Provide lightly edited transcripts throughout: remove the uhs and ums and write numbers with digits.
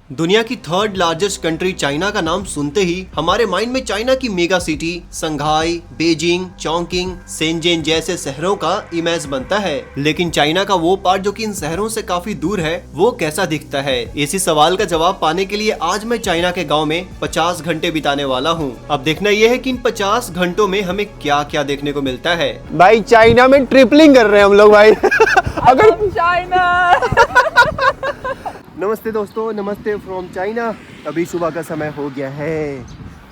दुनिया की third largest country China का नाम सुनते ही हमारे माइंड में चाइना की मेगा सिटी संघाई, बेजिंग, चौंकिंग, शेंजेन जैसे शहरों का इमेज बनता है। लेकिन चाइना का वो पार्ट जो कि इन शहरों से काफी दूर है, वो कैसा दिखता है? इसी सवाल का जवाब पाने के लिए आज मैं चाइना के गाँव में 50 घंटे बिताने वाला हूँ। अब देखना यह है कि इन 50 घंटों में हमें क्या क्या देखने को मिलता है। भाई चाइना में ट्रिपलिंग कर रहे हैं हम लोग भाई। अगर चाइना नमस्ते दोस्तों, नमस्ते फ्रॉम चाइना। अभी सुबह का समय हो गया है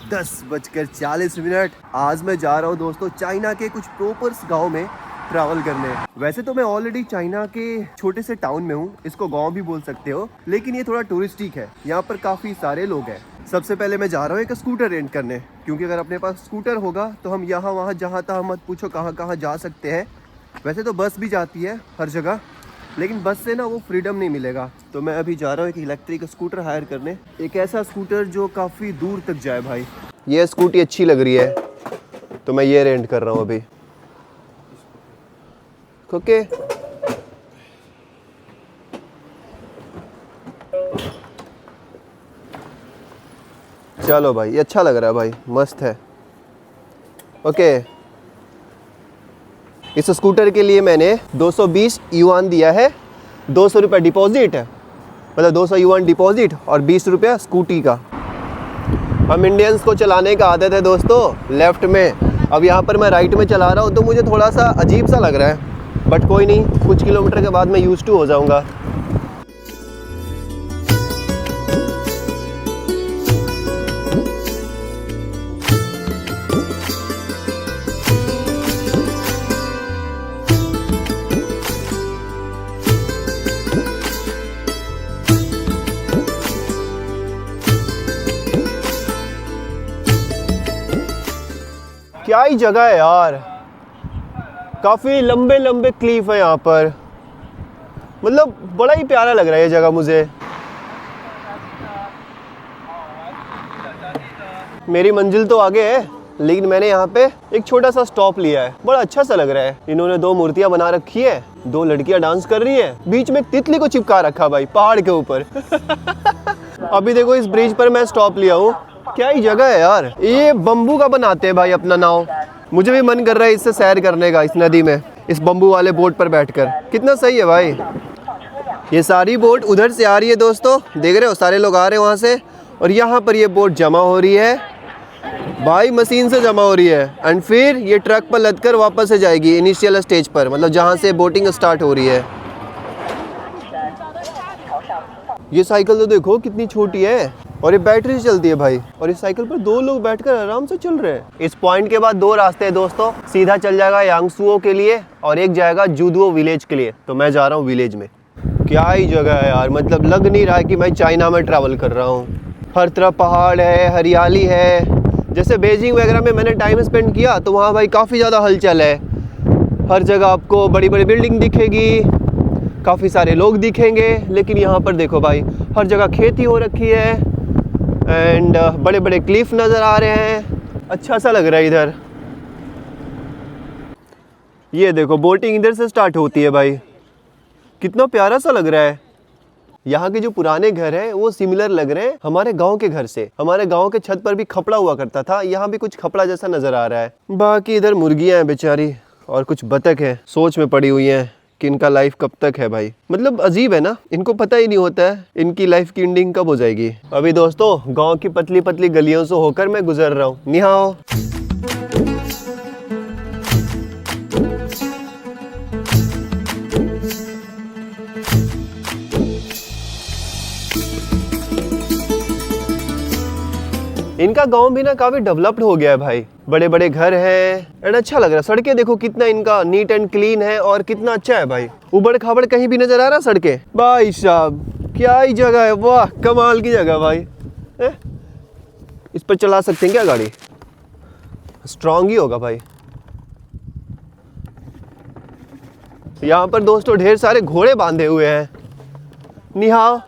10:40। आज मैं जा रहा हूँ दोस्तों चाइना के कुछ प्रॉपर्स गांव में ट्रैवल करने। वैसे तो मैं ऑलरेडी चाइना के छोटे से टाउन में हूँ, इसको गांव भी बोल सकते हो, लेकिन ये थोड़ा टूरिस्टिक है। यहाँ पर काफी सारे लोग हैं। सबसे पहले मैं जा रहा हूँ एक स्कूटर रेंट करने, क्योंकि अगर अपने पास स्कूटर होगा तो हम यहाँ वहाँ जहाँ तहाँ मत पूछो कहाँ कहाँ जा सकते हैं। वैसे तो बस भी जाती है हर जगह, लेकिन बस से ना वो फ्रीडम नहीं मिलेगा। तो मैं अभी जा रहा हूँ एक इलेक्ट्रिक स्कूटर हायर करने, एक ऐसा स्कूटर जो काफ़ी दूर तक जाए। भाई ये स्कूटी अच्छी लग रही है तो मैं ये रेंट कर रहा हूँ अभी। ओके चलो भाई, ये अच्छा लग रहा है भाई, मस्त है। ओके इस स्कूटर के लिए मैंने 220 युआन दिया है। 200 रुपये डिपॉजिट है, मतलब 200 युआन डिपॉजिट और 20 रुपया स्कूटी का। हम इंडियंस को चलाने का आदत है दोस्तों लेफ़्ट में। अब यहाँ पर मैं राइट में चला रहा हूँ तो मुझे थोड़ा सा अजीब सा लग रहा है, बट कोई नहीं, कुछ किलोमीटर के बाद मैं यूज़ टू हो जाऊँगा। क्या ही जगह है यार, काफ़ी लंबे लंबे क्लिफ है यहाँ पर। मतलब बड़ा ही प्यारा लग रहा है ये जगह मुझे। मेरी मंजिल तो आगे है, लेकिन मैंने यहाँ पे एक छोटा सा स्टॉप लिया है। बड़ा अच्छा सा लग रहा है। इन्होंने 2 मूर्तियाँ बना रखी है, 2 लड़कियाँ डांस कर रही है, बीच में एक तितली को चिपका रखा भाई पहाड़ के ऊपर। अभी देखो इस ब्रिज पर मैं स्टॉप लिया हूँ। क्या ही जगह है यार। ये बम्बू का बनाते हैं भाई अपना नाव। मुझे भी मन कर रहा है इससे सैर करने का, इस नदी में, इस बम्बू वाले बोट पर बैठकर। कितना सही है भाई। ये सारी बोट उधर से आ रही है दोस्तों, देख रहे हो, सारे लोग आ रहे हैं वहाँ से, और यहाँ पर ये बोट जमा हो रही है भाई, मशीन से जमा हो रही है। एंड फिर ये ट्रक पर लदकर वापस से जाएगी इनिशियल स्टेज पर, मतलब जहाँ से बोटिंग स्टार्ट हो रही है। ये साइकिल तो देखो कितनी छोटी है, और ये बैटरी से चलती है भाई। और इस साइकिल पर 2 लोग बैठकर आराम से चल रहे हैं। इस पॉइंट के बाद 2 रास्ते हैं दोस्तों, सीधा चल जाएगा यांगसुओ के लिए और एक जाएगा जूडुओ विलेज के लिए। तो मैं जा रहा हूँ विलेज में। क्या ही जगह है यार, मतलब लग नहीं रहा है कि मैं चाइना में ट्रैवल कर रहा हूँ। हर तरफ पहाड़ है, हरियाली है। जैसे बेजिंग वगैरह में मैंने टाइम स्पेंड किया तो वहाँ भाई काफ़ी ज़्यादा हलचल है। हर जगह आपको बड़ी बड़ी बिल्डिंग दिखेगी, काफ़ी सारे लोग दिखेंगे। लेकिन यहाँ पर देखो भाई, हर जगह खेती हो रखी है एंड बड़े बड़े क्लिफ नज़र आ रहे हैं। अच्छा सा लग रहा है इधर। ये देखो बोटिंग इधर से स्टार्ट होती है भाई, कितना प्यारा सा लग रहा है। यहाँ के जो पुराने घर हैं वो सिमिलर लग रहे हैं हमारे गांव के घर से। हमारे गांव के छत पर भी खपड़ा हुआ करता था, यहाँ भी कुछ खपड़ा जैसा नज़र आ रहा है। बाकी इधर मुर्गियाँ हैं बेचारी और कुछ बतख हैं, सोच में पड़ी हुई हैं कि इनका लाइफ कब तक है भाई। मतलब अजीब है ना, इनको पता ही नहीं होता है इनकी लाइफ की एंडिंग कब हो जाएगी। अभी दोस्तों गांव की पतली पतली गलियों से होकर मैं गुजर रहा हूँ। नि हाओ। इनका गांव भी ना काफी डेवलप्ड हो गया है भाई, बड़े बड़े घर हैं एंड अच्छा लग रहा है। सड़कें देखो कितना इनका नीट एंड क्लीन है और कितना अच्छा है भाई। उबड़ खाबड़ कहीं भी नजर आ रहा सड़कें। भाई साहब क्या ही जगह है, वाह कमाल की जगह भाई। इस पर चला सकते हैं क्या गाड़ी? स्ट्रांग ही होगा भाई। यहाँ पर दोस्तों ढेर सारे घोड़े बांधे हुए हैं। नि हाओ।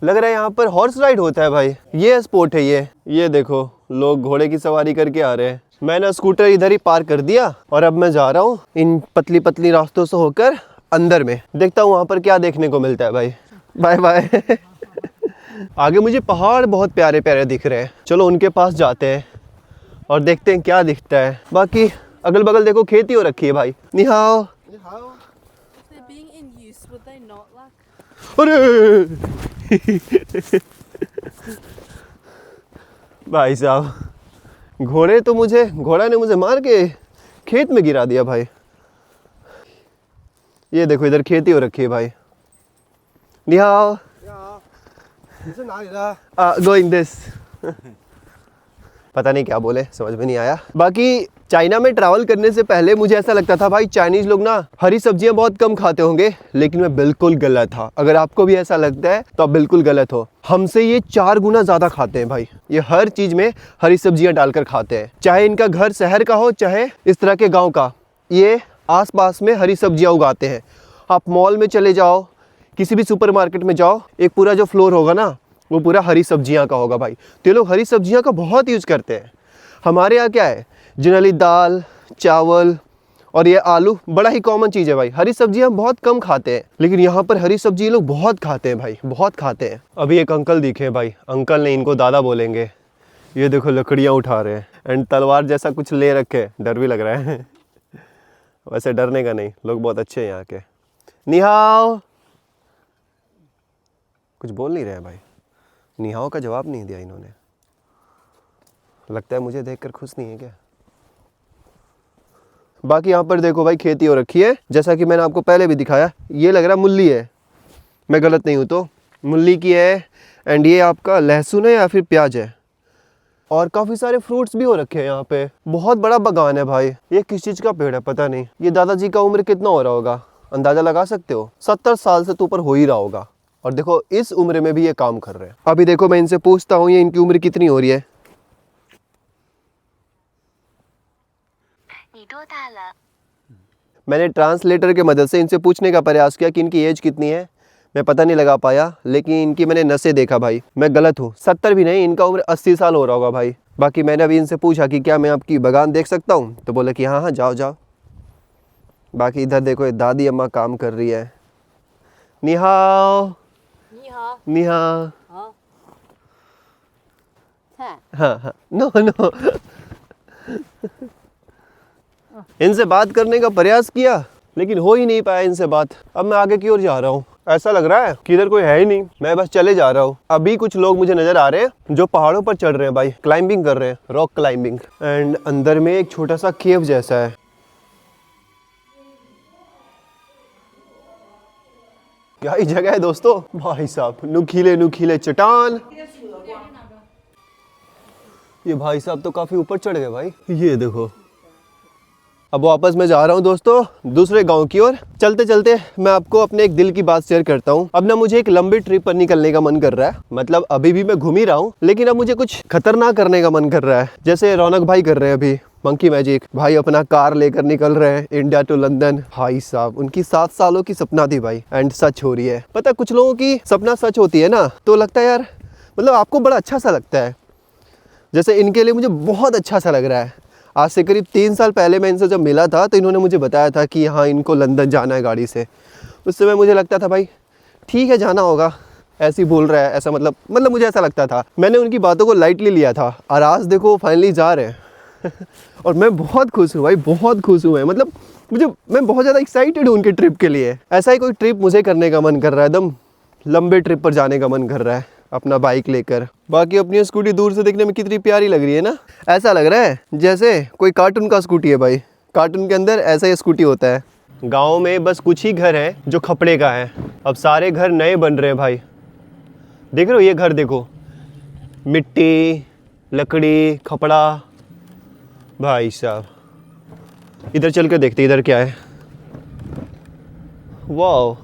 लग रहा है यहाँ पर हॉर्स राइड होता है भाई, ये स्पोर्ट है ये देखो लोग घोड़े की सवारी करके आ रहे हैं। मैंने स्कूटर इधर ही पार्क कर दिया और अब मैं जा रहा हूँ इन पतली पतली रास्तों से होकर अंदर में। देखता हूँ वहाँ पर क्या देखने को मिलता है भाई। Bye bye. आगे मुझे पहाड़ बहुत प्यारे प्यारे दिख रहे हैं, चलो उनके पास जाते हैं और देखते हैं क्या दिखता है। बाकी अगल बगल देखो खेती हो रखी है भाई। निहाओ। They're being in use, would they not, like? अरे भाई साहब, घोड़ा ने मुझे मार के खेत में गिरा दिया भाई। ये देखो इधर खेती हो रखी है भाई। निहाओ। Going this. पता नहीं क्या बोले, समझ में नहीं आया। बाकी चाइना में ट्रैवल करने से पहले मुझे ऐसा लगता था भाई चाइनीज लोग ना हरी सब्जियां बहुत कम खाते होंगे, लेकिन मैं बिल्कुल गलत था। अगर आपको भी ऐसा लगता है तो आप बिल्कुल गलत हो। हमसे ये 4 गुना ज्यादा खाते हैं भाई। ये हर चीज में हरी सब्जियां डालकर खाते हैं, चाहे इनका घर शहर का हो चाहे इस तरह के गाँव का। ये आसपास में हरी सब्जियां उगाते हैं। आप मॉल में चले जाओ, किसी भी सुपरमार्केट में जाओ, एक पूरा जो फ्लोर होगा ना वो पूरा हरी सब्जियां का होगा भाई। तो ये लोग हरी सब्जियां का बहुत यूज करते हैं। हमारे यहाँ क्या है, जनरली दाल चावल और ये आलू बड़ा ही कॉमन चीज़ है भाई। हरी सब्जियां हम बहुत कम खाते हैं, लेकिन यहाँ पर हरी सब्जी लोग बहुत खाते हैं भाई, बहुत खाते हैं। अभी एक अंकल दिखे भाई, अंकल नहीं इनको दादा बोलेंगे। ये देखो लकड़ियाँ उठा रहे हैं एंड तलवार जैसा कुछ ले रखे, डर भी लग रहा है। वैसे डरने का नहीं, लोग बहुत अच्छे हैं यहाँ के। निहाओ। कुछ बोल नहीं रहे हैं भाई, निहाओ का जवाब नहीं दिया इन्होंने। लगता है मुझे देखकर खुश नहीं है क्या। बाकी यहाँ पर देखो भाई खेती हो रखी है, जैसा कि मैंने आपको पहले भी दिखाया। ये लग रहा मूली है, मैं गलत नहीं हूँ तो, मूली की है। एंड ये आपका लहसुन है या फिर प्याज है। और काफ़ी सारे फ्रूट्स भी हो रखे हैं यहाँ पे। बहुत बड़ा बागान है भाई। ये किस चीज़ का पेड़ है पता नहीं। ये दादाजी का उम्र कितना हो रहा होगा, अंदाज़ा लगा सकते हो? 70 साल से तो ऊपर हो ही रहा होगा। और देखो इस उम्र में भी ये काम कर रहे हैं। अभी देखो मैं इनसे पूछता हूँ ये इनकी उम्र कितनी हो रही है। मैंने ट्रांसलेटर के मदद से इनसे पूछने का प्रयास किया कि इनकी एज कितनी है। मैं पता नहीं लगा पाया, लेकिन इनकी मैंने नसें देखा भाई। मैं गलत हूँ, 70 भी नहीं, इनका उम्र 80 साल हो रहा होगा भाई। बाकी मैंने अभी इनसे पूछा कि क्या मैं आपकी बागान देख सकता हूँ, तो बोले कि हाँ हाँ जाओ जाओ। बाकी इधर देखो ये दादी अम्मा काम कर रही है। निहाओ। Yeehaw. निहाओ। Huh? Huh. हाँ हाँ, नो नो। इनसे बात करने का प्रयास किया, लेकिन हो ही नहीं पाया इनसे बात। अब मैं आगे की ओर जा रहा हूँ। ऐसा लग रहा है कि इधर कोई है ही नहीं, मैं बस चले जा रहा हूँ। अभी कुछ लोग मुझे नजर आ रहे हैं जो पहाड़ों पर चढ़ रहे हैं भाई, क्लाइंबिंग कर रहे हैं, रॉक क्लाइंबिंग। एंड अंदर में एक छोटा सा केव जैसा है। क्या ही जगह है दोस्तों, भाई साहब नुकीले नुकीले चट्टान। ये भाई साहब तो काफी ऊपर चढ़ गए भाई। ये देखो, अब वापस मैं जा रहा हूँ दोस्तों दूसरे गांव की ओर। चलते चलते मैं आपको अपने एक दिल की बात शेयर करता हूँ। अब ना मुझे एक लंबी ट्रिप पर निकलने का मन कर रहा है। मतलब अभी भी मैं घूम ही रहा हूँ, लेकिन अब मुझे कुछ खतरनाक करने का मन कर रहा है, जैसे रौनक भाई कर रहे हैं अभी। मंकी मैजिक भाई अपना कार लेकर निकल रहे हैं इंडिया टू लंदन। भाई साहब उनकी 7 सालों की सपना थी भाई, एंड सच हो रही है। पता कुछ लोगों की सपना सच होती है ना, तो लगता है यार, मतलब आपको बड़ा अच्छा सा लगता है। जैसे इनके लिए मुझे बहुत अच्छा सा लग रहा है। आज से करीब 3 साल पहले मैं इनसे जब मिला था तो इन्होंने मुझे बताया था कि हाँ इनको लंदन जाना है गाड़ी से। उस समय मुझे लगता था भाई ठीक है जाना होगा, ऐसे ही बोल रहा है, ऐसा मतलब मुझे ऐसा लगता था। मैंने उनकी बातों को लाइटली लिया था, और आज देखो फाइनली जा रहे हैं। और मैं बहुत खुश हूँ भाई, बहुत खुश हूँ मतलब मैं बहुत ज़्यादा एक्साइटेड हूँ उनकी ट्रिप के लिए। ऐसा ही कोई ट्रिप मुझे करने का मन कर रहा है, एकदम लंबे ट्रिप पर जाने का मन कर रहा है अपना बाइक लेकर। बाकी अपनी स्कूटी दूर से देखने में कितनी प्यारी लग रही है ना, ऐसा लग रहा है जैसे कोई कार्टून का स्कूटी है भाई। कार्टून के अंदर ऐसा ही स्कूटी होता है। गाँव में बस कुछ ही घर हैं जो खपड़े का है, अब सारे घर नए बन रहे हैं भाई। देख रहे हो ये घर, देखो मिट्टी लकड़ी खपड़ा। भाई साहब इधर चल कर देखते इधर क्या है। वाह,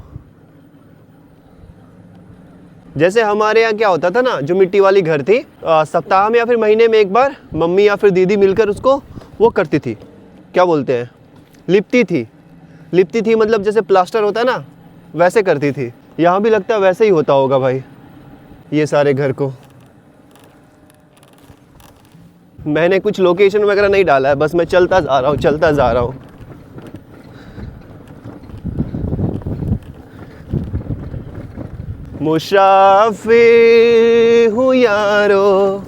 जैसे हमारे यहाँ क्या होता था ना, जो मिट्टी वाली घर थी, सप्ताह में या फिर महीने में एक बार मम्मी या फिर दीदी मिलकर उसको वो करती थी, क्या बोलते हैं, लिपती थी मतलब जैसे प्लास्टर होता है ना वैसे करती थी। यहाँ भी लगता है वैसे ही होता होगा भाई ये सारे घर को। मैंने कुछ लोकेशन वगैरह नहीं डाला है, बस मैं चलता जा रहा हूँ। मुसाफिर हूँ यारो,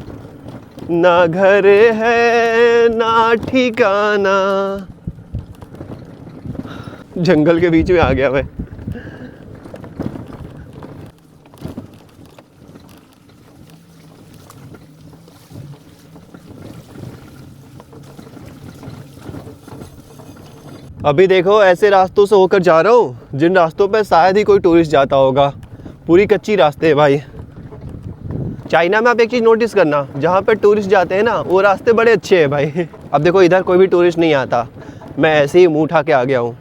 ना घर है ना ठिकाना। जंगल के बीच में आ गया मैं। अभी देखो ऐसे रास्तों से होकर जा रहा हूँ जिन रास्तों पे शायद ही कोई टूरिस्ट जाता होगा। पूरी कच्ची रास्ते हैं भाई। चाइना में आप एक चीज़ नोटिस करना, जहाँ पे टूरिस्ट जाते हैं ना वो रास्ते बड़े अच्छे हैं भाई। अब देखो इधर कोई भी टूरिस्ट नहीं आता, मैं ऐसे ही मुँह उठा के आ गया हूँ,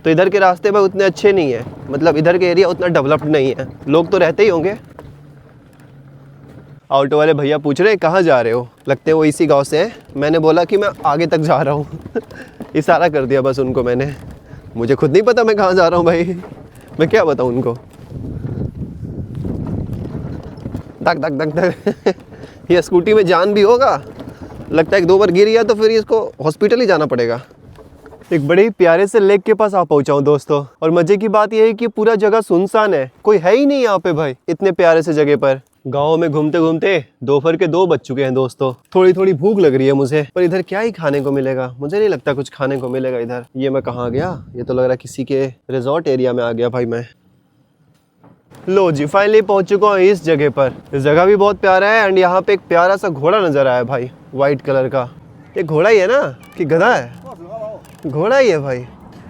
तो इधर के रास्ते भाई उतने अच्छे नहीं है, मतलब इधर के एरिया उतना डेवलप्ड नहीं है। लोग तो रहते ही होंगे। ऑटो वाले भैया पूछ रहे कहाँ जा रहे हो, लगते हैं वो इसी गाँव से हैं। मैंने बोला कि मैं आगे तक जा रहा हूँ इशारा कर दिया बस उनको मैंने। मुझे खुद नहीं पता मैं कहाँ जा रहा हूँ भाई, मैं क्या बताऊँ उनको। धक धक धक धक ये स्कूटी में जान भी होगा, लगता है कि 2 बार गिर गया तो फिर इसको हॉस्पिटल ही जाना पड़ेगा। एक बड़े ही प्यारे से लेक के पास आ पहुंचा हूँ दोस्तों, और मजे की बात यह है कि पूरा जगह सुनसान है, कोई है ही नहीं यहाँ पे भाई इतने प्यारे से जगह पर। गाँव में घूमते घूमते दोपहर के 2 बज चुके हैं दोस्तों। थोड़ी थोड़ी भूख लग रही है मुझे, पर इधर क्या ही खाने को मिलेगा, मुझे नहीं लगता कुछ खाने को मिलेगा इधर। ये मैं कहाँ गया, ये तो लग रहा है किसी के रिजॉर्ट एरिया में आ गया भाई मैं। लो जी फाइनली पहुंच चुका हूँ इस जगह पर। इस जगह भी बहुत प्यारा है एंड यहाँ पे एक प्यारा सा घोड़ा नजर आया भाई, वाइट कलर का। ये घोड़ा ही है ना कि गधा है? घोड़ा ही है भाई,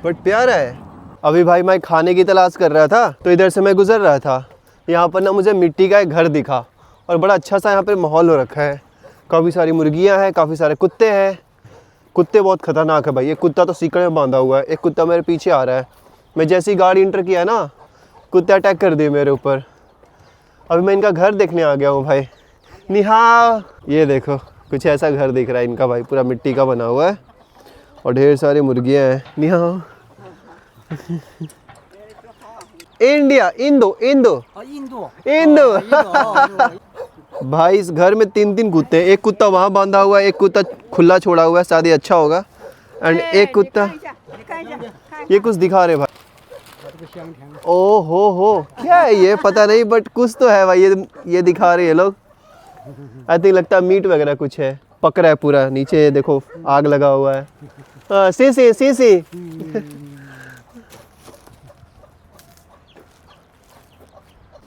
बट प्यारा है। अभी भाई मैं खाने की तलाश कर रहा था, तो इधर से मैं गुजर रहा था। यहाँ पर ना मुझे मिट्टी का एक घर दिखा और बड़ा अच्छा सा यहाँ पर माहौल हो रखा है। काफ़ी सारी मुर्गियाँ हैं, काफ़ी सारे कुत्ते हैं। कुत्ते बहुत खतरनाक है भाई। ये कुत्ता तो सीकड़ में बांधा हुआ है, एक कुत्ता मेरे पीछे आ रहा है। मैं जैसे ही गाड़ी इंटर किया ना, कुत्ते अटैक कर दिए मेरे ऊपर। अभी मैं इनका घर देखने आ गया हूँ भाई। निहाओ, ये देखो कुछ ऐसा घर दिख रहा है इनका भाई, पूरा मिट्टी का बना हुआ है और ढेर सारी मुर्गियाँ हैं। निहाओ इंडिया, इंदो इंदो इंदो भाई इस घर में 3 कुत्ते हैं। एक कुत्ता वहाँ बांधा हुआ है, एक कुत्ता खुला छोड़ा हुआ है, शायद अच्छा होगा। एंड एक कुत्ता ये कुछ दिखा रहे भाई। ओ हो क्या है ये पता नहीं, बट कुछ तो है भाई। ये दिखा रहे हैं लोग। आई थिंक लगता है मीट वगैरह कुछ है। पक रहा है पूरा। नीचे देखो आग लगा हुआ है। सी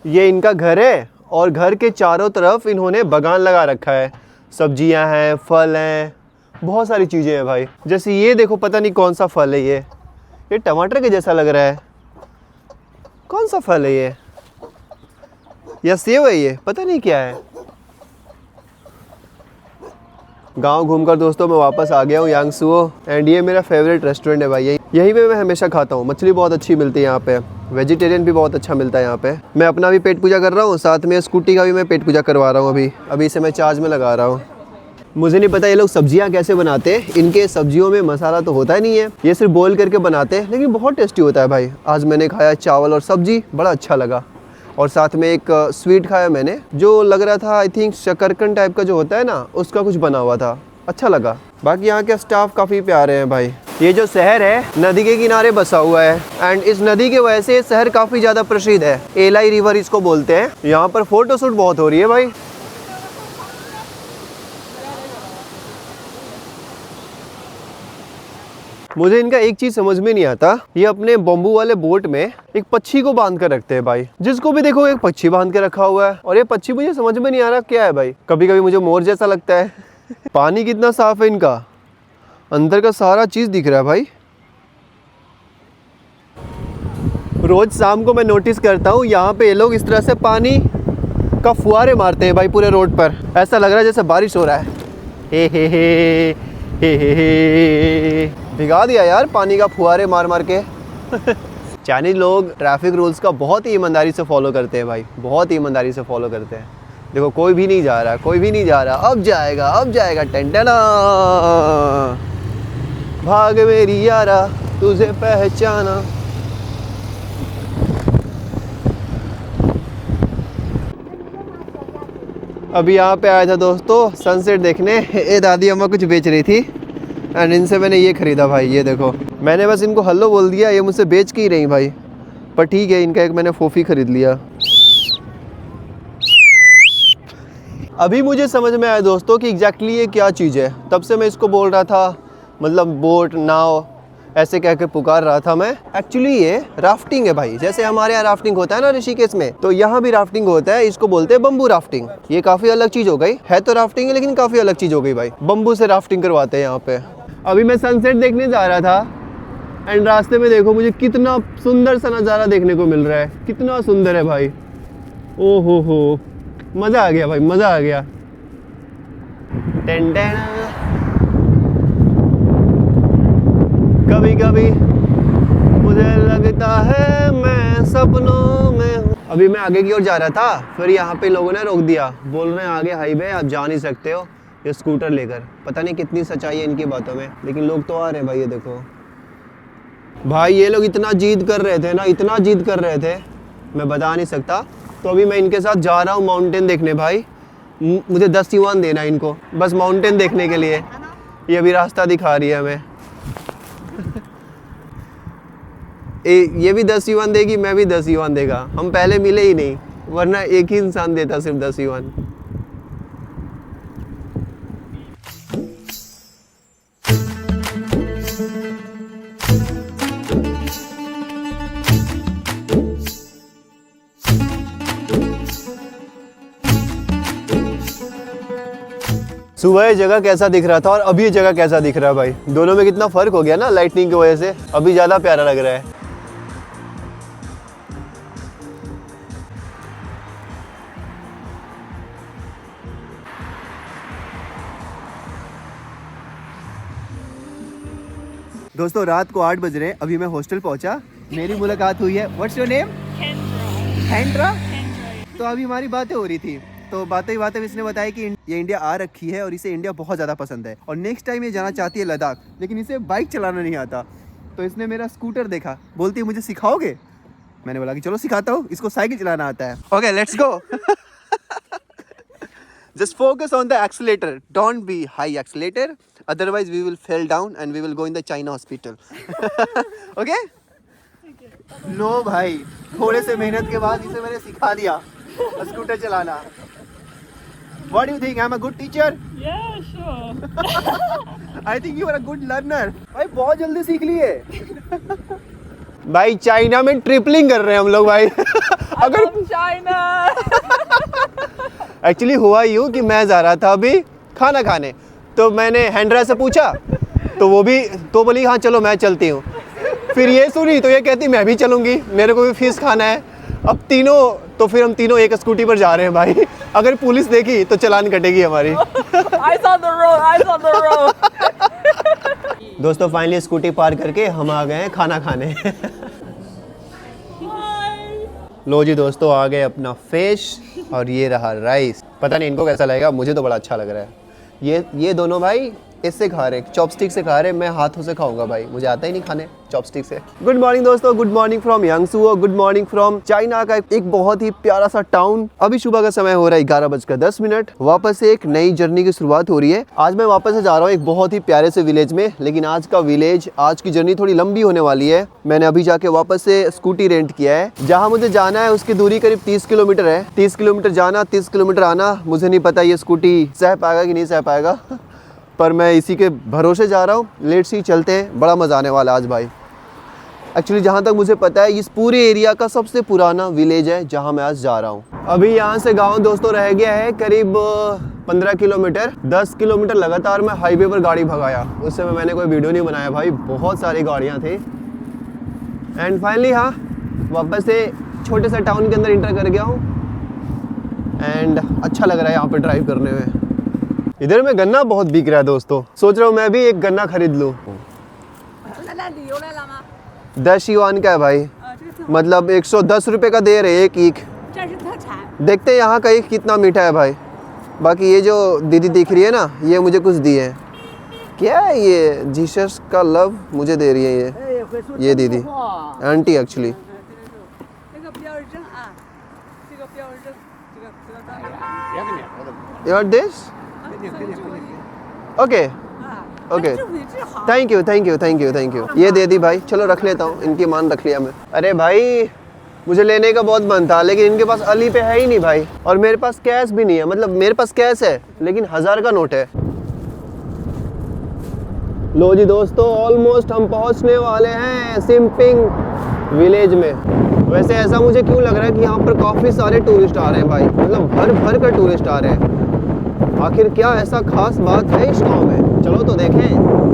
ये इनका घर है और घर के चारों तरफ इन्होंने बागान लगा रखा है। सब्जियां हैं, फल हैं, बहुत सारी चीज़ें हैं भाई। जैसे ये देखो, पता नहीं कौन सा फल है ये टमाटर के जैसा लग रहा है। कौन सा फल है ये? या सेब है ये? पता नहीं क्या है। गांव घूमकर दोस्तों मैं वापस आ गया हूँ यांगसुओ एंड ये मेरा फेवरेट रेस्टोरेंट है भाई। यहीं पे मैं हमेशा खाता हूँ। मछली बहुत अच्छी मिलती है यहाँ पे, वेजिटेरियन भी बहुत अच्छा मिलता है यहाँ पे। मैं अपना भी पेट पूजा कर रहा हूँ, साथ में स्कूटी का भी मैं पेट पूजा करवा रहा हूँ। अभी इसे मैं चार्ज में लगा रहा हूँ। मुझे नहीं पता ये लोग सब्जियां कैसे बनाते हैं। इनके सब्जियों में मसाला तो होता ही नहीं है, ये सिर्फ बॉईल करके बनाते हैं, लेकिन बहुत टेस्टी होता है भाई। आज मैंने खाया चावल और सब्जी, बड़ा अच्छा लगा। और साथ में एक स्वीट खाया मैंने, जो लग रहा था आई थिंक शकरकंद टाइप का जो होता है ना, उसका कुछ बना हुआ था, अच्छा लगा। बाकी यहाँ के स्टाफ काफ़ी प्यारे हैं भाई। ये जो शहर है नदी के किनारे बसा हुआ है एंड इस नदी की वजह से ये शहर काफ़ी ज़्यादा प्रसिद्ध है। एलाई रिवर इसको बोलते हैं। यहाँ पर फोटोशूट बहुत हो रही है भाई। मुझे इनका एक चीज समझ में नहीं आता, ये अपने बम्बू वाले बोट में एक पक्षी को बांध कर रखते हैं भाई। जिसको भी देखो एक पक्षी बांध के रखा हुआ है, और ये पक्षी मुझे समझ में नहीं आ रहा क्या है भाई। कभी कभी मुझे मोर जैसा लगता है। पानी कितना साफ है इनका, अंदर का सारा चीज दिख रहा है भाई। रोज शाम को मैं नोटिस करता हूँ यहाँ पे ये लोग इस तरह से पानी का फुहारे मारते हैं भाई पूरे रोड पर। ऐसा लग रहा है जैसे बारिश हो रहा है। हे भिगा दिया यार पानी का फुहारे मार मार के। चाइनीज लोग ट्रैफिक रूल्स का बहुत ही ईमानदारी से फॉलो करते हैं भाई, बहुत ही ईमानदारी से फॉलो करते हैं। देखो कोई भी नहीं जा रहा, कोई भी नहीं जा रहा। अब जाएगा टेंटना। भाग मेरी यारा तुझे पहचाना। अभी यहाँ पे आया था दोस्तों सनसेट देखने। ये दादी अम्मा कुछ बेच रही थी एंड इनसे मैंने ये ख़रीदा भाई। ये देखो, मैंने बस इनको हेलो बोल दिया, ये मुझसे बेच के ही रही भाई। पर ठीक है, इनका एक मैंने फोफी ख़रीद लिया। अभी मुझे समझ में आया दोस्तों कि एग्जैक्टली ये क्या चीज़ है। तब से मैं इसको बोल रहा था, मतलब बोट, नाव ऐसे कह के पुकार रहा था मैं। एक्चुअली ये राफ्टिंग है भाई। जैसे हमारे यहाँ राफ्टिंग होता है ना ऋषिकेश में, तो यहाँ भी राफ्टिंग होता है। इसको बोलते हैं बम्बू राफ्टिंग। ये काफ़ी अलग चीज़ हो गई है, तो राफ्टिंग है लेकिन काफ़ी अलग चीज़ हो गई भाई। बम्बू से राफ्टिंग करवाते हैं यहाँ पे। अभी मैं सनसेट देखने जा रहा था एंड रास्ते में देखो मुझे कितना सुंदर सा नज़ारा देखने को मिल रहा है। कितना सुंदर है भाई, ओ हो, मज़ा आ गया भाई, मज़ा आ गया। कभी कभी मुझे लगता है मैं सपनों में हूँ। अभी मैं आगे की ओर जा रहा था, फिर यहाँ पे लोगों ने रोक दिया, बोल रहे हैं आगे हाईवे आप जा नहीं सकते हो ये स्कूटर लेकर। पता नहीं कितनी सच्चाई है इनकी बातों में, लेकिन लोग तो आ रहे हैं भाई। ये देखो भाई, ये लोग इतना जिद कर रहे थे ना, इतना जिद कर रहे थे, मैं बता नहीं सकता। तो अभी मैं इनके साथ जा रहा हूँ माउंटेन देखने भाई। मुझे 10 युआन देना इनको बस माउंटेन देखने के लिए। ये अभी रास्ता दिखा रही है हमें। ये भी 10 युआन देगी, मैं भी 10 युआन देगा। हम पहले मिले ही नहीं, वरना एक ही इंसान देता सिर्फ 10 युआन। सुबह ये जगह कैसा दिख रहा था और अभी ये जगह कैसा दिख रहा है भाई। दोनों में कितना फर्क हो गया ना लाइटनिंग की वजह से। अभी ज़्यादा प्यारा लग रहा है। दोस्तों रात को 8 बज रहे हैं, अभी मैं हॉस्टल पहुंचा। मेरी मुलाकात हुई है। What's your name? हेंड्रा। तो अभी हमारी बातें हो रही थी, तो बातें ही बातें इसने बताया कि ये इंडिया आ रखी है और इसे इंडिया बहुत ज़्यादा पसंद है और नेक्स्ट टाइम ये जाना चाहती है लद्दाख, लेकिन इसे बाइक चलाना नहीं आता। तो इसने मेरा स्कूटर देखा, बोलती है मुझे सिखाओगे? मैंने बोला कि चलो सिखाता हूँ, इसको साइकिल चलाना आता है। Okay let's go. Just focus on the accelerator, don't be high accelerator, otherwise we will fell down and we will go in the China hospital. Okay लो भाई, थोड़े से मेहनत के बाद इसे मैंने सिखा दिया स्कूटर चलाना। What do you think? I'm a good teacher? Yeah, sure. I think you are a good learner. भाई बहुत जल्दी सीख लिए। भाई चाइना में ट्रिपलिंग कर रहे हैं हम लोग भाई। अगर China. एक्चुअली हुआ यूँ कि मैं जा रहा था अभी खाना खाने, तो मैंने हेंड्रा से पूछा, तो वो भी तो बोली हाँ चलो मैं चलती हूँ। फिर ये सुनी तो ये कहती मैं भी चलूँगी, मेरे को भी फीस खाना है। अब तीनों, तो फिर हम तीनों एक स्कूटी पर जा रहे हैं भाई। अगर पुलिस देखी तो चालान कटेगी हमारी। Eyes on the road, eyes on the road. दोस्तों फाइनली स्कूटी पार करके हम आ गए हैं खाना खाने। लो जी दोस्तों, आ गए अपना फिश और ये रहा राइस। पता नहीं इनको कैसा लगेगा, मुझे तो बड़ा अच्छा लग रहा है। ये दोनों भाई इससे खा रहे, चॉपस्टिक से खा रहे। मैं हाथों से खाऊंगा भाई, मुझे आता ही नहीं खाने चॉपस्टिक से। गुड मॉर्निंग दोस्तों, गुड मॉर्निंग फ्रॉम यांगसू और गुड मॉर्निंग फ्रॉम चाइना का एक बहुत ही प्यारा सा टाउन। अभी सुबह का समय हो रहा है 11:10। वापस से एक नई जर्नी की शुरुआत हो रही है। आज मैं वापस से जा रहा हूँ एक बहुत ही प्यारे से विलेज में, लेकिन आज की जर्नी थोड़ी लंबी होने वाली है। मैंने अभी जाके वापस से स्कूटी रेंट किया है। जहाँ मुझे जाना है उसकी दूरी करीब 30 किलोमीटर है। 30 किलोमीटर जाना, 30 किलोमीटर आना। मुझे नहीं पता ये स्कूटी सह पाएगा कि नहीं सह पाएगा, पर मैं इसी के भरोसे जा रहा हूँ। लेट सी चलते हैं, बड़ा मज़ा आने वाला आज भाई। एक्चुअली जहाँ तक मुझे पता है इस पूरे एरिया का सबसे पुराना विलेज है जहाँ मैं आज जा रहा हूँ। अभी यहाँ से गांव दोस्तों रह गया है करीब 15 किलोमीटर। 10 किलोमीटर लगातार मैं हाईवे पर गाड़ी भगाया। उस समय मैंने कोई वीडियो नहीं बनाया भाई, बहुत सारी गाड़ियाँ थी। एंड फाइनली हाँ वापस से छोटे से टाउन के अंदर इंटर कर गया हूँ एंड अच्छा लग रहा है यहाँ पर ड्राइव करने में। इधर में गन्ना बहुत बिक रहा है दोस्तों, सोच रहा हूँ मैं भी एक गन्ना खरीद लूँ। 10 युआन का है भाई, मतलब 110 रुपये का दे रहे एक ईख। देखते हैं यहाँ का ईख कितना मीठा है भाई। बाकी ये जो दीदी दिख रही है ना, ये मुझे कुछ दिए हैं। क्या है ये? जीसस का लव मुझे दे रही है ये दीदी, aunty actually. Your this? Okay okay, thank you. ये दे दी भाई, चलो रख लेता हूँ, इनकी मान रख लिया मैं। अरे भाई मुझे लेने का बहुत मन था, लेकिन इनके पास अली पे है ही नहीं भाई, और मेरे पास कैश भी नहीं है। मतलब मेरे पास कैश है लेकिन 1000 का नोट है। लो जी दोस्तों, ऑलमोस्ट हम पहुंचने वाले हैं सिम्पिंग विलेज में। वैसे ऐसा मुझे क्यों लग रहा है कि यहाँ पर काफ़ी सारे टूरिस्ट आ रहे हैं भाई, मतलब भर भर कर टूरिस्ट आ रहे हैं। आखिर क्या ऐसा खास बात है इस गाँव में, चलो तो देखें।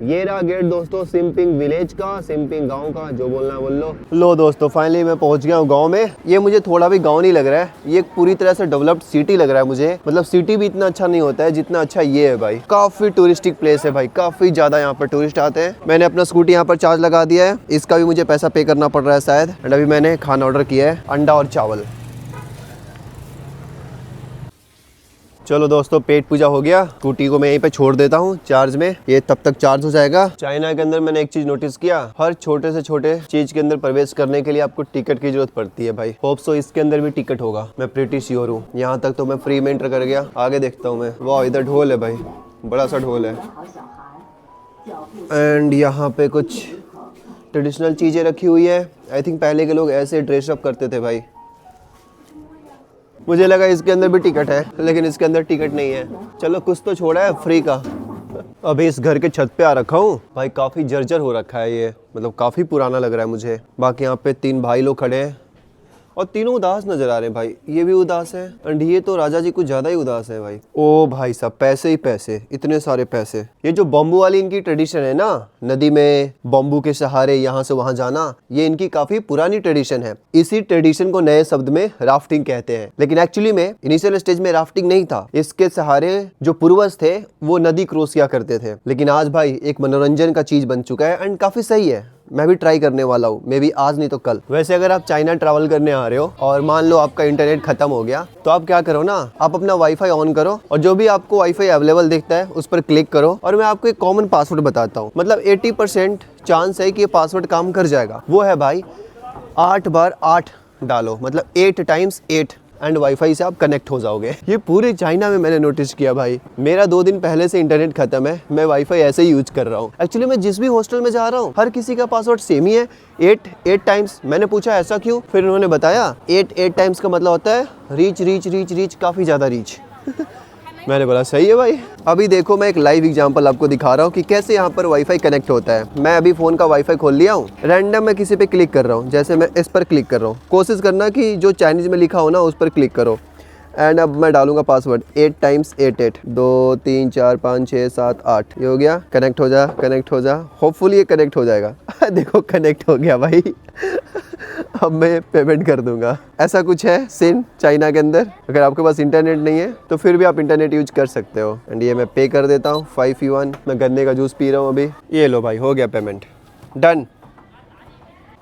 ये रहा गेट दोस्तों सिम्पिंग विलेज का, सिम्पिंग गांव का, जो बोलना है बोल लो। लो दोस्तों, फाइनली मैं पहुंच गया हूँ गांव में। ये मुझे थोड़ा भी गांव नहीं लग रहा है, ये पूरी तरह से डेवलप्ड सिटी लग रहा है मुझे। मतलब सिटी भी इतना अच्छा नहीं होता है जितना अच्छा ये है भाई। काफी टूरिस्टिक प्लेस है भाई, काफी ज्यादा यहाँ पर टूरिस्ट आते हैं। मैंने अपना स्कूटी यहाँ पर चार्ज लगा दिया है, इसका भी मुझे पैसा पे करना पड़ रहा है शायद। एंड अभी मैंने खाना ऑर्डर किया है, अंडा और चावल। चलो दोस्तों, पेट पूजा हो गया। स्कूटी को मैं यहीं पे छोड़ देता हूँ चार्ज में, ये तब तक चार्ज हो जाएगा। चाइना के अंदर मैंने एक चीज नोटिस किया, हर छोटे से छोटे चीज के अंदर प्रवेश करने के लिए आपको टिकट की जरूरत पड़ती है भाई। होप सो इसके अंदर भी टिकट होगा, मैं प्रीटी श्योर हूँ। यहाँ तक तो मैं फ्री में एंटर कर गया, आगे देखता हूँ मैं। वाह, इधर ढोल है भाई, बड़ा सा ढोल है। एंड यहाँ पे कुछ ट्रेडिशनल चीजें रखी हुई है। आई थिंक पहले के लोग ऐसे ड्रेसअप करते थे भाई। मुझे लगा इसके अंदर भी टिकट है, लेकिन इसके अंदर टिकट नहीं है। चलो कुछ तो छोड़ा है फ्री का। अभी इस घर के छत पे आ रखा हूँ भाई, काफी जर्जर हो रखा है ये, मतलब काफी पुराना लग रहा है मुझे। बाकी यहाँ पे 3 भाई लोग खड़े हैं और तीनों उदास नजर आ रहे हैं भाई। ये भी उदास है एंड ये तो राजा जी कुछ ज्यादा ही उदास है भाई। ओ भाई साहब, पैसे ही पैसे, इतने सारे पैसे। ये जो बम्बू वाली इनकी ट्रेडिशन है ना, नदी में बम्बू के सहारे यहाँ से वहां जाना, ये इनकी काफी पुरानी ट्रेडिशन है। इसी ट्रेडिशन को नए शब्द में राफ्टिंग कहते हैं, लेकिन एक्चुअली में इनिशियल स्टेज में राफ्टिंग नहीं था। इसके सहारे जो पूर्वज थे वो नदी क्रॉस किया करते थे, लेकिन आज भाई एक मनोरंजन का चीज बन चुका है एंड काफी सही है। मैं भी ट्राई करने वाला हूँ, मे बी आज नहीं तो कल। वैसे अगर आप चाइना ट्रैवल करने आ रहे हो और मान लो आपका इंटरनेट खत्म हो गया, तो आप क्या करो ना, आप अपना वाईफाई ऑन करो और जो भी आपको वाईफाई अवेलेबल दिखता है उस पर क्लिक करो। और मैं आपको एक कॉमन पासवर्ड बताता हूँ, मतलब 80% चांस है कि ये पासवर्ड काम कर जाएगा। वो है भाई 8 बार 8 डालो, मतलब 8 टाइम्स 8 एंड वाईफाई से आप कनेक्ट हो जाओगे। ये पूरे चाइना में मैंने नोटिस किया भाई। मेरा 2 दिन पहले से इंटरनेट खत्म है, मैं वाईफाई ऐसे ही यूज कर रहा हूँ। एक्चुअली मैं जिस भी हॉस्टल में जा रहा हूँ हर किसी का पासवर्ड सेम ही है, 8 टाइम्स। मैंने पूछा ऐसा क्यों, फिर उन्होंने बताया 8 टाइम्स का मतलब होता है रीच रीच रीच रीच, काफी ज्यादा रीच। मैंने बोला सही है भाई। अभी देखो मैं एक लाइव एग्जांपल आपको दिखा रहा हूँ कि कैसे यहाँ पर वाईफाई कनेक्ट होता है। मैं अभी फ़ोन का वाईफाई खोल लिया हूँ, रैंडम मैं किसी पे क्लिक कर रहा हूँ, जैसे मैं इस पर क्लिक कर रहा हूँ। कोशिश करना कि जो चाइनीज़ में लिखा हो ना उस पर क्लिक करो। एंड अब मैं डालूंगा पासवर्ड 8 टाइम्स 8 2 3 4 5 6 7 8। ये हो गया, कनेक्ट हो जा, कनेक्ट हो जा। होपफुली ये कनेक्ट हो जाएगा। देखो कनेक्ट हो गया भाई। अब मैं पेमेंट कर दूंगा। ऐसा कुछ है सीन चाइना के अंदर। अगर आपके पास इंटरनेट नहीं है तो फिर भी आप इंटरनेट यूज कर सकते हो। एंड ये मैं पे कर देता हूँ 5 yuan। मैं गन्ने का जूस पी रहा हूँ अभी। ये लो भाई, हो गया पेमेंट, डन।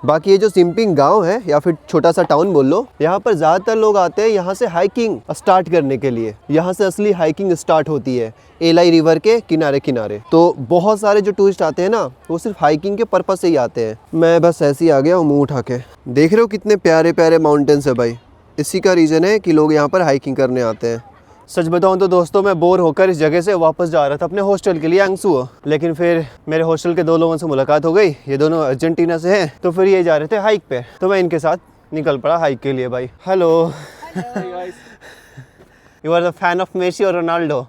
बाकी ये जो सिम्पिंग गांव है या फिर छोटा सा टाउन बोल लो, यहाँ पर ज़्यादातर लोग आते हैं यहाँ से हाइकिंग स्टार्ट करने के लिए। यहाँ से असली हाइकिंग स्टार्ट होती है एलाई रिवर के किनारे किनारे। तो बहुत सारे जो टूरिस्ट आते हैं ना वो सिर्फ हाइकिंग के पर्पस से ही आते हैं। मैं बस ऐसे ही आ गया हूँ मुँह उठा के। देख रहे हो कितने प्यारे प्यारे माउंटेन्स है भाई। इसी का रीज़न है कि लोग यहाँ पर हाइकिंग करने आते हैं। सच बताऊं तो दोस्तों, मैं बोर होकर इस जगह से वापस जा रहा था अपने हॉस्टल के लिए एंगसू, लेकिन फिर मेरे हॉस्टल के 2 लोगों से मुलाकात हो गई। ये दोनों अर्जेंटीना से हैं, तो फिर ये जा रहे थे हाइक पे, तो मैं इनके साथ निकल पड़ा हाइक के लिए भाई। Hello, you are the fan of Messi और रोनाल्डो?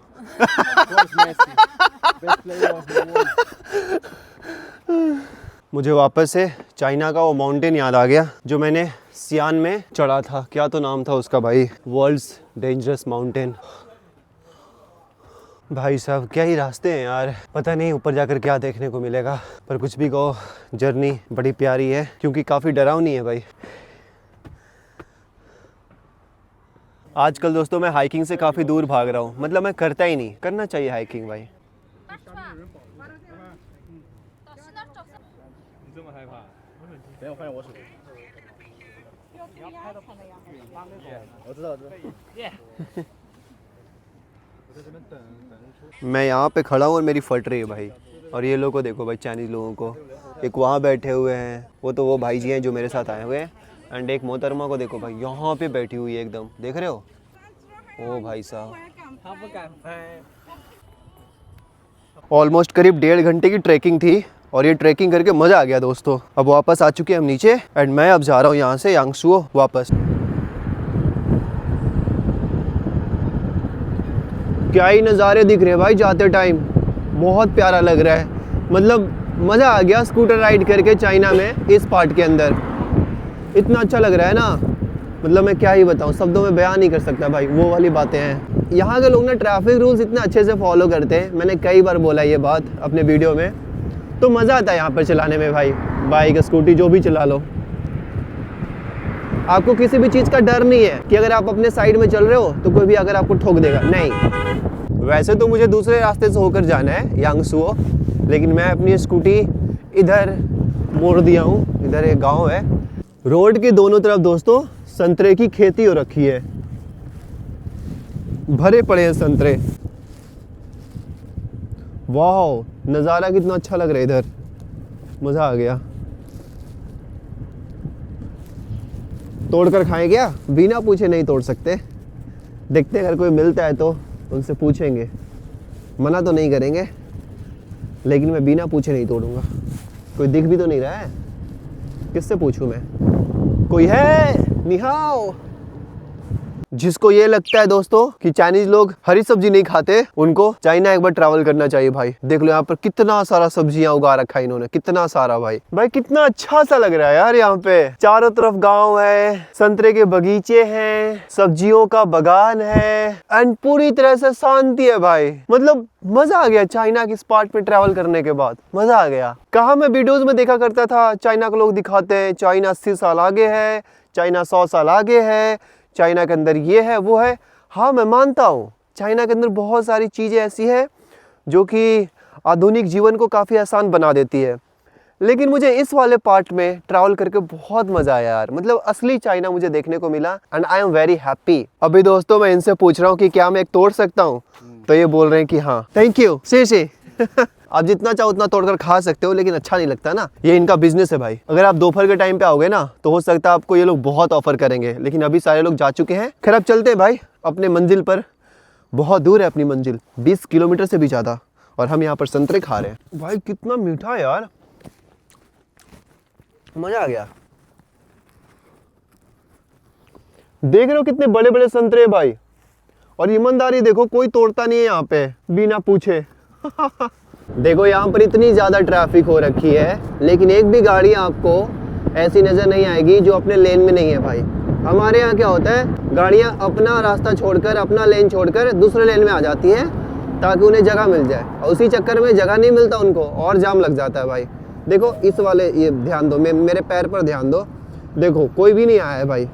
मुझे वापस से चाइना का वो माउंटेन याद आ गया जो मैंने सियान में चढ़ा था। क्या तो नाम था उसका भाई, वर्ल्ड्स डेंजरस माउंटेन। भाई साहब क्या ही रास्ते हैं यार, पता नहीं ऊपर जाकर क्या देखने को मिलेगा। पर कुछ भी कहो, जर्नी बड़ी प्यारी है क्योंकि काफ़ी डरावनी है भाई। आजकल दोस्तों मैं हाइकिंग से काफ़ी दूर भाग रहा हूँ, मतलब मैं करता ही नहीं। करना चाहिए हाइकिंग भाई। मैं यहाँ पे खड़ा हूँ और मेरी फट रही है भाई। और ये लोग को देखो भाई, चाइनीज़ लोगों को। एक वहाँ बैठे हुए हैं, वो भाई जी हैं जो मेरे साथ आए हुए हैं। एंड एक मोहतरमा को देखो भाई, यहाँ पे बैठी हुई है एकदम, देख रहे हो? ओ भाई साहब, ऑलमोस्ट करीब 1.5 घंटे की ट्रैकिंग थी और ये ट्रैकिंग करके मज़ा आ गया दोस्तों। अब वापस आ चुके हैं हम नीचे एंड मैं अब जा रहा हूँ यहाँ से यांगसुओ वापस। क्या ही नज़ारे दिख रहे हैं भाई जाते टाइम, बहुत प्यारा लग रहा है। मतलब मज़ा आ गया स्कूटर राइड करके चाइना में, इस पार्ट के अंदर इतना अच्छा लग रहा है ना, मतलब मैं क्या ही बताऊँ, शब्दों में बयान नहीं कर सकता भाई। वो वाली बातें हैं। यहाँ के लोग ना ट्रैफिक रूल्स इतने अच्छे से फॉलो करते हैं, मैंने कई बार बोला ये बात अपने वीडियो में। तो मज़ा आता है यहाँ पर चलाने में भाई, बाइक स्कूटी जो भी चला लो। आपको किसी भी चीज़ का डर नहीं है कि अगर आप अपने साइड में चल रहे हो तो कोई भी अगर आपको ठोक देगा, नहीं। वैसे तो मुझे दूसरे रास्ते से होकर जाना है यांगसुओ, लेकिन मैं अपनी स्कूटी इधर मोड़ दिया हूँ। इधर एक गांव है, रोड के दोनों तरफ दोस्तों संतरे की खेती हो रखी है, भरे पड़े हैं संतरे। वाह, नज़ारा कितना अच्छा लग रहा है इधर, मज़ा आ गया। तोड़ कर खाएं क्या? बिना पूछे नहीं तोड़ सकते, देखते अगर कोई मिलता है तो उनसे पूछेंगे, मना तो नहीं करेंगे, लेकिन मैं बिना पूछे नहीं तोड़ूंगा। कोई दिख भी तो नहीं रहा है, किससे पूछूं मैं? कोई है? निहाओ। जिसको ये लगता है दोस्तों कि चाइनीज लोग हरी सब्जी नहीं खाते, उनको चाइना एक बार ट्रैवल करना चाहिए भाई। देख लो यहाँ पर कितना सारा सब्जियां उगा रखा है इन्होंने, कितना सारा भाई। भाई कितना अच्छा सा लग रहा है यार, यहाँ पे चारों तरफ गांव है, संतरे के बगीचे हैं, सब्जियों का बगान है एंड पूरी तरह से शांति है भाई। मतलब मजा आ गया चाइना की इस पार्ट में ट्रैवल करने के बाद, मजा आ गया। कहाँ मैं वीडियोज में देखा करता था चाइना को लोग दिखाते हैं चाइना 80 साल आगे है, चाइना 100 साल आगे है, चाइना के अंदर ये है वो है। हाँ मैं मानता हूँ चाइना के अंदर बहुत सारी चीज़ें ऐसी हैं जो कि आधुनिक जीवन को काफ़ी आसान बना देती है, लेकिन मुझे इस वाले पार्ट में ट्रैवल करके बहुत मज़ा आया यार। मतलब असली चाइना मुझे देखने को मिला and I am very happy. अभी दोस्तों मैं इनसे पूछ रहा हूँ कि क्या मैं एक तोड़ सकता हूँ, तो ये बोल रहे हैं कि हाँ। थैंक यू, शी आप जितना चाहो उतना तोड़कर खा सकते हो, लेकिन अच्छा नहीं लगता ना, ये इनका बिजनेस है भाई। अगर आप दोपहर के टाइम पे आओगे ना तो हो सकता है आपको ये लोग बहुत ऑफर करेंगे, लेकिन अभी सारे लोग जा चुके हैं। खैर अब चलते हैं भाई अपने मंजिल पर, बहुत दूर है अपनी मंजिल, 20 किलोमीटर से भी ज़्यादा, और हम यहाँ पर संतरे खा रहे हैं। भाई कितना मीठा है यार, मज़ा आ गया। देख रहे हो कितने बड़े बड़े संतरे भाई, और ईमानदारी देखो कोई तोड़ता नहीं है यहाँ पे बिना पूछे। देखो यहाँ पर इतनी ज़्यादा ट्रैफिक हो रखी है, लेकिन एक भी गाड़ी आपको ऐसी नज़र नहीं आएगी जो अपने लेन में नहीं है भाई। हमारे यहाँ क्या होता है, गाड़ियाँ अपना रास्ता छोड़कर, अपना लेन छोड़कर दूसरे लेन में आ जाती हैं ताकि उन्हें जगह मिल जाए, और उसी चक्कर में जगह नहीं मिलता उनको और जाम लग जाता है भाई। देखो इस वाले, ये ध्यान दो, मेरे पैर पर ध्यान दो, देखो कोई भी नहीं आया है भाई,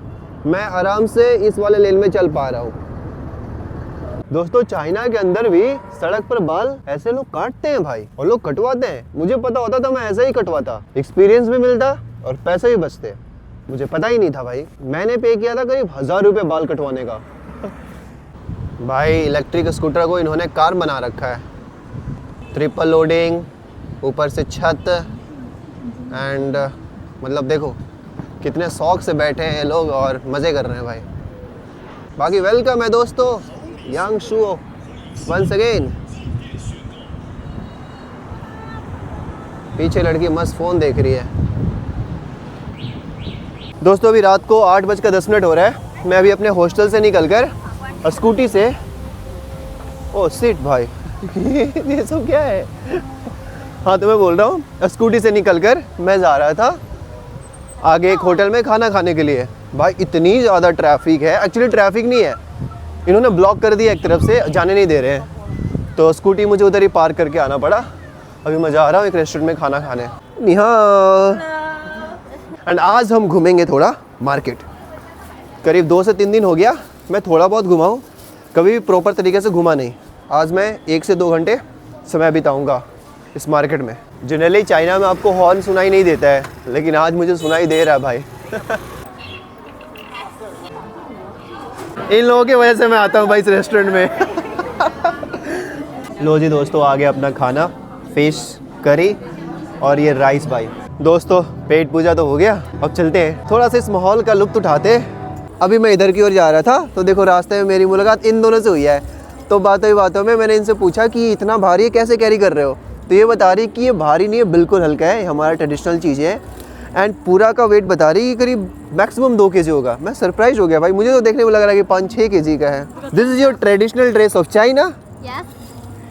मैं आराम से इस वाले लेन में चल पा रहा हूँ। दोस्तों चाइना के अंदर भी सड़क पर बाल ऐसे लोग काटते हैं भाई, और लोग कटवाते हैं। मुझे पता होता तो मैं ऐसा ही कटवाता, एक्सपीरियंस भी मिलता और पैसे भी बचते। मुझे पता ही नहीं था भाई, मैंने पे किया था करीब 1000 रुपये बाल कटवाने का। भाई इलेक्ट्रिक स्कूटर को इन्होंने कार बना रखा है, ट्रिपल लोडिंग, ऊपर से छत एंड मतलब देखो कितने शौक से बैठे हैं लोग और मज़े कर रहे हैं भाई। बाकी वेलकम है दोस्तों यांगसुओ वंस अगेन। पीछे लड़की मस्त फ़ोन देख रही है। दोस्तों अभी रात को 8:10 हो रहा है। मैं अभी अपने हॉस्टल से निकलकर और स्कूटी से, ओ सिट भाई ये सब क्या है। हाँ तो मैं बोल रहा हूँ स्कूटी से निकलकर मैं जा रहा था आगे एक होटल में खाना खाने के लिए। भाई इतनी ज़्यादा ट्रैफिक है, एक्चुअली ट्रैफिक नहीं है, इन्होंने ब्लॉक कर दिया एक तरफ से, जाने नहीं दे रहे हैं, तो स्कूटी मुझे उधर ही पार्क करके आना पड़ा। अभी मैं जा रहा हूँ एक रेस्टोरेंट में खाना खाने। निहाल। एंड आज हम घूमेंगे थोड़ा मार्केट। करीब 2 से 3 दिन हो गया मैं थोड़ा बहुत घुमा हूँ, कभी भी प्रॉपर तरीके से घुमा नहीं। आज मैं 1 से 2 घंटे समय बिताऊँगा इस मार्केट में। जनरली चाइना में आपको हॉर्न सुनाई नहीं देता है, लेकिन आज मुझे सुनाई दे रहा है भाई। इन लोगों की वजह से मैं आता हूँ भाई इस रेस्टोरेंट में। लो जी दोस्तों, आ गया अपना खाना, फिश करी और ये राइस भाई। दोस्तों पेट पूजा तो हो गया, अब चलते हैं थोड़ा सा इस माहौल का लुत्फ उठाते। अभी मैं इधर की ओर जा रहा था तो देखो रास्ते में मेरी मुलाकात इन दोनों से हुई है। तो बातों ही बातों में मैंने इनसे पूछा कि इतना भारी कैसे कैरी कर रहे हो, तो ये बता रही कि ये भारी नहीं है, बिल्कुल हल्का है, हमारा ट्रेडिशनल चीज़ें है। एंड पूरा का वेट बता रही कि करीब मैक्सिमम 2 kg होगा। मैं सरप्राइज हो गया भाई, मुझे तो देखने में लग रहा है कि 5-6 kg का है। This is your traditional dress of China? Yes.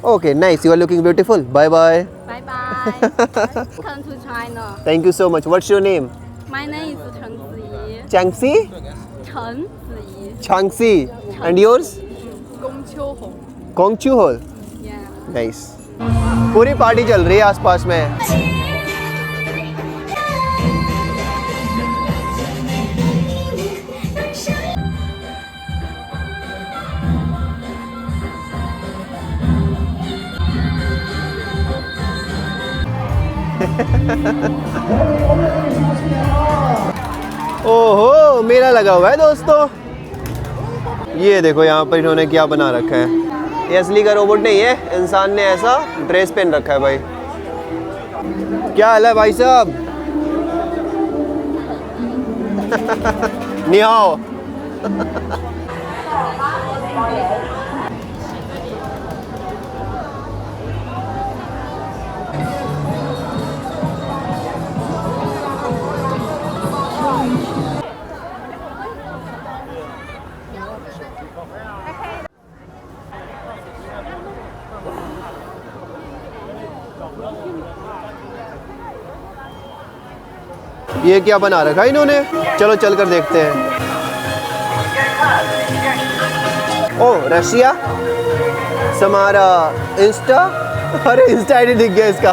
Okay nice, you are looking beautiful. Bye bye. Bye bye. Welcome to China. Thank you so much. What's your name? My name is Chen Ziyi. चैंगसी? Chen Ziyi. चांगसी। And yours? Gong Qiuhong. कोंगचू हॉल। Yeah. Nice. पूरी party चल रही है आसपास में। ओहो, मेला लगा हुआ है दोस्तों। ये देखो यहाँ पर इन्होंने क्या बना रखा है। ये असली का रोबोट नहीं है, इंसान ने ऐसा ड्रेस पहन रखा है भाई। क्या हाल है भाई साहब? नि हाओ। ये क्या बना रखा इन्होंने? चलो चल कर देखते हैं। ओ रशिया, समारा इंस्टा। अरे इंस्टा आईडी दिख गया इसका।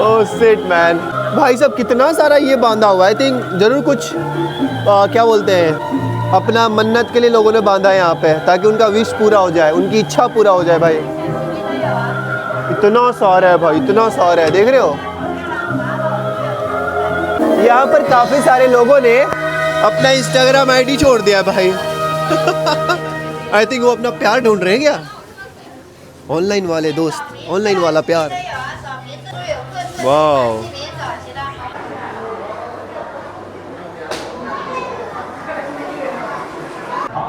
ओह शिट मैन, भाई साहब कितना सारा ये बांधा हुआ है। आई थिंक जरूर कुछ क्या बोलते हैं, अपना मन्नत के लिए लोगों ने बांधा है यहाँ पे, ताकि उनका विश पूरा हो जाए, उनकी इच्छा पूरा हो जाए भाई। इतना सारा है भाई, इतना सारा है, देख रहे हो। यहाँ पर काफी सारे लोगों ने अपना इंस्टाग्राम आईडी छोड़ दिया भाई। आई थिंक वो अपना प्यार ढूंढ रहे हैं क्या? ऑनलाइन वाले दोस्त, ऑनलाइन वाला प्यार। वाह,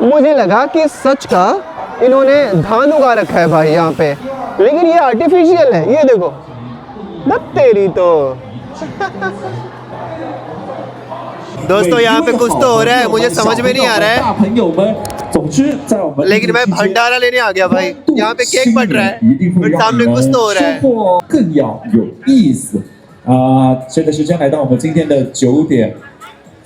मुझे लगा कि सच का इन्होंने धान उगा रखा है भाई यहाँ पे, लेकिन ये आर्टिफिशियल है। ये देखो न तेरी तो। दोस्तों यहाँ पे कुछ तो हो रहा है, मुझे समझ में नहीं आ रहा है, लेकिन मैं भंडारा लेने आ गया भाई। यहाँ पे केक बट रहा है, बट सामने कुछ तो हो रहा है। 随着时间来到我们今天的9点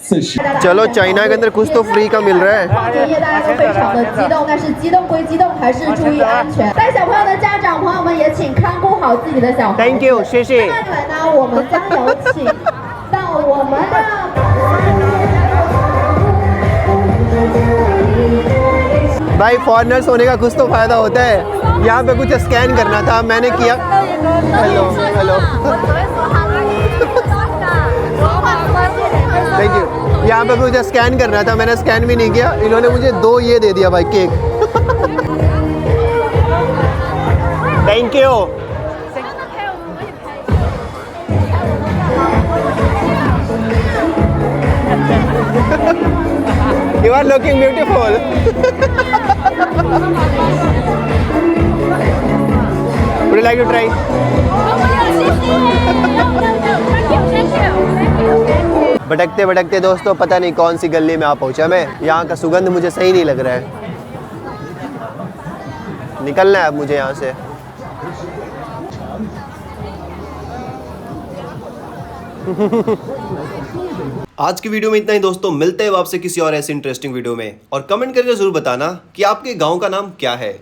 40。 चलो चाइना के अंदर कुछ तो फ्री का मिल रहा है। 作业大家都非常的激动，但是激动归激动，还是注意安全。带小朋友的家长朋友们也请看顾好自己的小孩。 Thank you， 谢谢。 下面呢，我们将有请到我们的。 भाई फॉरेनर्स होने का कुछ तो फायदा होता है। यहाँ पे कुछ स्कैन करना था, मैंने किया। Hello hello, thank you. यहाँ पे कुछ स्कैन करना था, मैंने स्कैन भी नहीं किया। इन्होंने मुझे 2 ये दे दिया भाई, cake. Thank you. You are looking beautiful. Would you like to try? भटकते भटकते दोस्तों पता नहीं कौन सी गली में आ पहुंचा मैं। यहाँ का सुगंध मुझे सही नहीं लग रहा है, निकलना है अब मुझे यहाँ से। आज की वीडियो में इतना ही दोस्तों, मिलते हैं आपसे किसी और ऐसे इंटरेस्टिंग वीडियो में। और कमेंट करके जरूर बताना कि आपके गांव का नाम क्या है।